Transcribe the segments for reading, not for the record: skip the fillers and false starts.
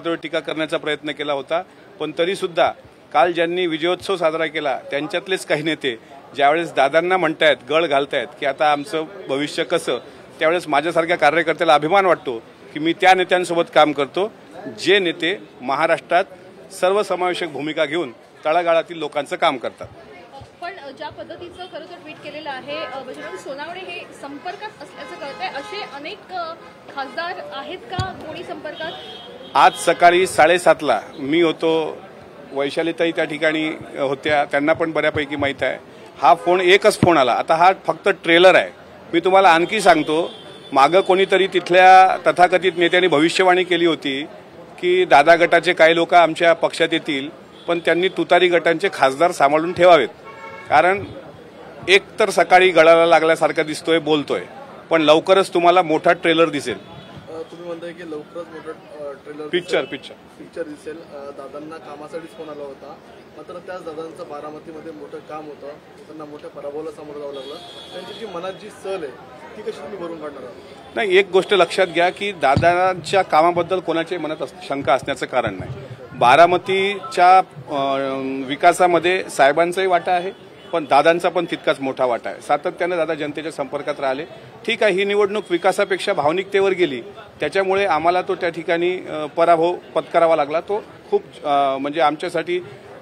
पातळीवर टीका करण्याचा प्रयत्न केला होता, पण तरीसुद्धा काल ज्यांनी विजयोत्सव साजरा केला त्यांच्यातलेच काही नेते ज्यावेळेस दादांना म्हणतायत, गळ घालतायत की आता आमचं भविष्य कसं, त्यावेळेस माझ्यासारख्या कार्यकर्त्याला अभिमान वाटतो की मी त्या नेत्यांसोबत काम करतो जे नेते महाराष्ट्रात सर्वसमावेशक भूमिका घेऊन तळागाळातील लोकांचं काम करतात। पण ज्या पद्धतीचं खरं तर ट्विट केलेलं आहे बजरंग सोनावणे हे संपर्कात असल्याचं कळतंय, असे अनेक खासदार आहेत का कोणी संपर्कात? आज सकाळी 7:30ला मी होतो, वैशालीताई त्या ठिकाणी होत्या, त्यांना पण बऱ्यापैकी माहीत आहे। हा फोन एकच फोन आला, आता हा फक्त ट्रेलर आहे। मी तुम्हाला आणखी सांगतो, मागं कोणीतरी तिथल्या तथाकथित नेत्यांनी भविष्यवाणी केली होती की दादा गटाचे काही लोक आमच्या पक्षात येतील, पण त्यांनी तुतारी गटांचे खासदार सांभाळून ठेवावेत, कारण एक तर सकाळी गळाला लागल्यासारखा दिसतोय, बोलतोय, पण लवकरच तुम्हाला मोठा ट्रेलर दिसेल। तुम्ही म्हणताय की लवकरच मोठा ट्रेलर पिक्चर दिसेल। दादांना कामासाठीच फोन आला होता, मात्र त्याच दादांचं बारामतीमध्ये मोठं काम होतं, त्यांना मोठ्या पराभवाला सामोरं जावं लागलं। त्यांची जी मनात जी सल आहे ती कशी तुम्ही भरून काढणार आहात? नाही, एक गोष्ट लक्षात घ्या की दादांच्या कामाबद्दल कोणाच्याही मनात शंका असण्याचं कारण नाही। बारामतीच्या विकासामध्ये साहेबांचाही वाटा आहे, पण दादांचा पण तितकाच मोठा वाटा आहे। सातत्याने दादा जनतेच्या संपर्कात राहिले। ठीक आहे, ही निवडणूक विकासापेक्षा भावनिकतेवर गेली, त्याच्यामुळे आम्हाला तो त्या ठिकाणी पराभव पत्करावा लागला। तो खूप म्हणजे आमच्यासाठी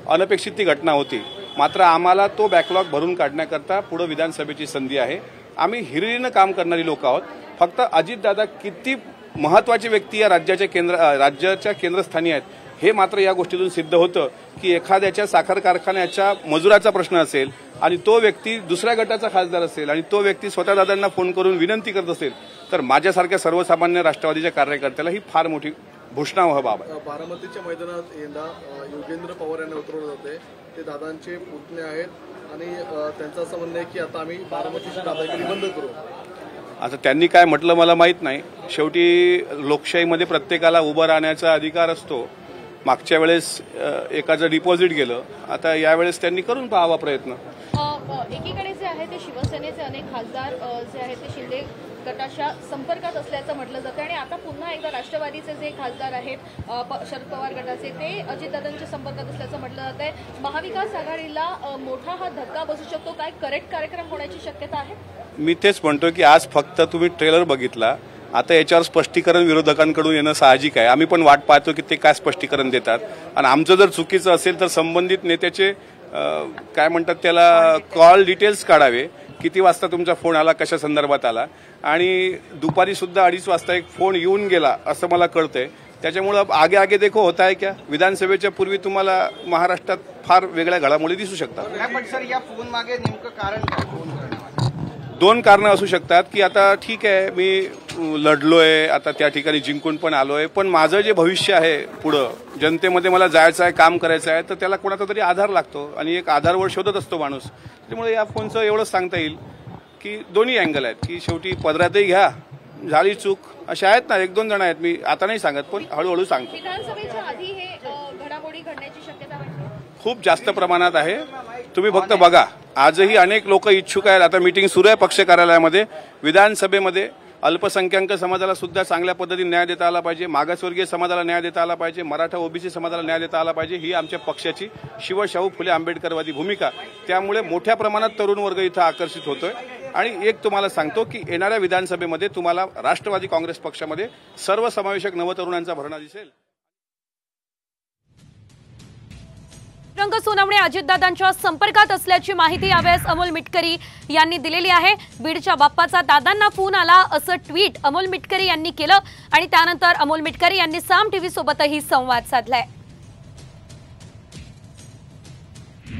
अनपेक्षित ती घटना होती, मात्र आम्हाला तो बॅकलॉग भरून काढण्याकरता पुढे विधानसभेची संधी आहे। आम्ही हिरिरीनं काम करणारी लोक आहोत। फक्त अजितदादा किती महत्त्वाची व्यक्ती या राज्याच्या केंद्रस्थानी आहेत हे मात्र या गोष्टीतून सिद्ध होतं की एखाद्याच्या साखर कारखान्याच्या मजुराचा प्रश्न असेल आणि तो व्यक्ती दुसऱ्या गटाचा खासदार असेल आणि तो व्यक्ती स्वतः दादांना फोन करून विनंती करत असेल, तर माझ्यासारख्या सर्वसामान्य राष्ट्रवादीच्या कार्यकर्त्याला ही फार मोठी भूषणावह बाब आहे। बारामतीच्या मैदानात यंदा योगेंद्र पवार यांना उतरवलं जाते, ते दादांचे पुतणे आहेत आणि त्यांचं असं म्हणणं आहे की आता आम्ही बारामतीची दादागिरी बंद करू। आता त्यांनी काय म्हटलं मला माहीत नाही, शेवटी लोकशाहीमध्ये प्रत्येकाला उभं राहण्याचा अधिकार असतो। मागच्या वेळेस एकाचं डिपॉझिट गेलं, आता यावेळेस त्यांनी करून पाहावा प्रयत्न। एकीकडे जे आहे ते शिवसेनेचे अनेक खासदार जे आहेत ते शिंदे गटाच्या संपर्कात असल्याचं म्हटलं जातं आणि आता पुन्हा एकदा राष्ट्रवादीचे जे खासदार आहेत शरद पवार गटाचे ते अजितदादांच्या संपर्कात असल्याचं म्हटलं जात आहे। महाविकास आघाडीला मोठा हा धक्का बसू शकतो, काय करेक्ट कार्यक्रम होण्याची शक्यता आहे? मी तेच म्हणतो की आज फक्त तुम्ही ट्रेलर बघितला, आता याच्यावर स्पष्टीकरण विरोधकांकडून येणं साहजिक आहे। आम्ही पण वाट पाहतो की ते काय स्पष्टीकरण देतात, आणि आमचं जर चुकीचं असेल तर संबंधित नेत्याचे काय म्हणतात त्याला कॉल डिटेल्स काढावे, किती वाजता तुमचा फोन आला, कशा संदर्भात आला, आणि दुपारी सुद्धा 2:30 वाजता एक फोन येऊन गेला असं मला कळतंय। त्याच्यामुळं आगे आगे देखो होता है क्या, विधानसभेच्या पूर्वी तुम्हाला महाराष्ट्रात फार वेगळ्या घडामोडी दिसू शकतात। पण सर या फोन मागे नेमकं कारण काय? फोन करण्यामागे 2 कारणं असू शकतात की आता ठीक आहे मी लढलोय, आता त्या ठिकाणी जिंकून पण आलोय, पण माझं जे भविष्य आहे पुढं जनतेमध्ये मला जायचं आहे, काम करायचं आहे, तर त्याला कोणाचा तरी आधार लागतो आणि एक आधारवर शोधत असतो माणूस। त्यामुळे या फोनचं एवढंच सांगता येईल की दोन्ही अँगल आहेत, की शेवटी पदरातही घ्या, झाली चूक असे आहेत ना, 1-2 जण आहेत, मी आता नाही सांगत पण हळूहळू सांगतो। विधानसभेच्या आधी हे घडामोडी घडण्याची शक्यता वाटते खूप जास्त प्रमाणात आहे। तुम्ही फक्त बघा, आजही अनेक लोक इच्छुक आहेत। आता मीटिंग सुरू आहे पक्ष कार्यालयामध्ये। विधानसभेमध्ये अल्पसंख्याक समाजाला सुद्धा चांगल्या पद्धतीने न्याय देता आला पाहिजे, मागासवर्गीय समाजाला न्याय देता आला पाहिजे, मराठा ओबीसी समाजाला न्याय देता आला पाहिजे, ही आमच्या पक्षाची शिवशाहू फुले आंबेडकरवादी भूमिका। त्यामुळे मोठ्या प्रमाणात तरुण वर्ग इथं आकर्षित होतोय। आणि एक तुम्हाला सांगतो की येणाऱ्या विधानसभेमध्ये तुम्हाला राष्ट्रवादी काँग्रेस पक्षामध्ये सर्वसमावेशक नवतरुणांचा भरणा दिसेल। बजरंग सोनवणे अजितदादांच्या संपर्कात असल्याची माहिती यावेळेस अमोल मिटकरी यांनी दिलेली आहे। बीडच्या बाप्पाचा दादांना फोन आला असं ट्विट अमोल मिटकरी यांनी केलं आणि त्यानंतर अमोल मिटकरी यांनी साम टीव्ही सोबतही संवाद साधलाय।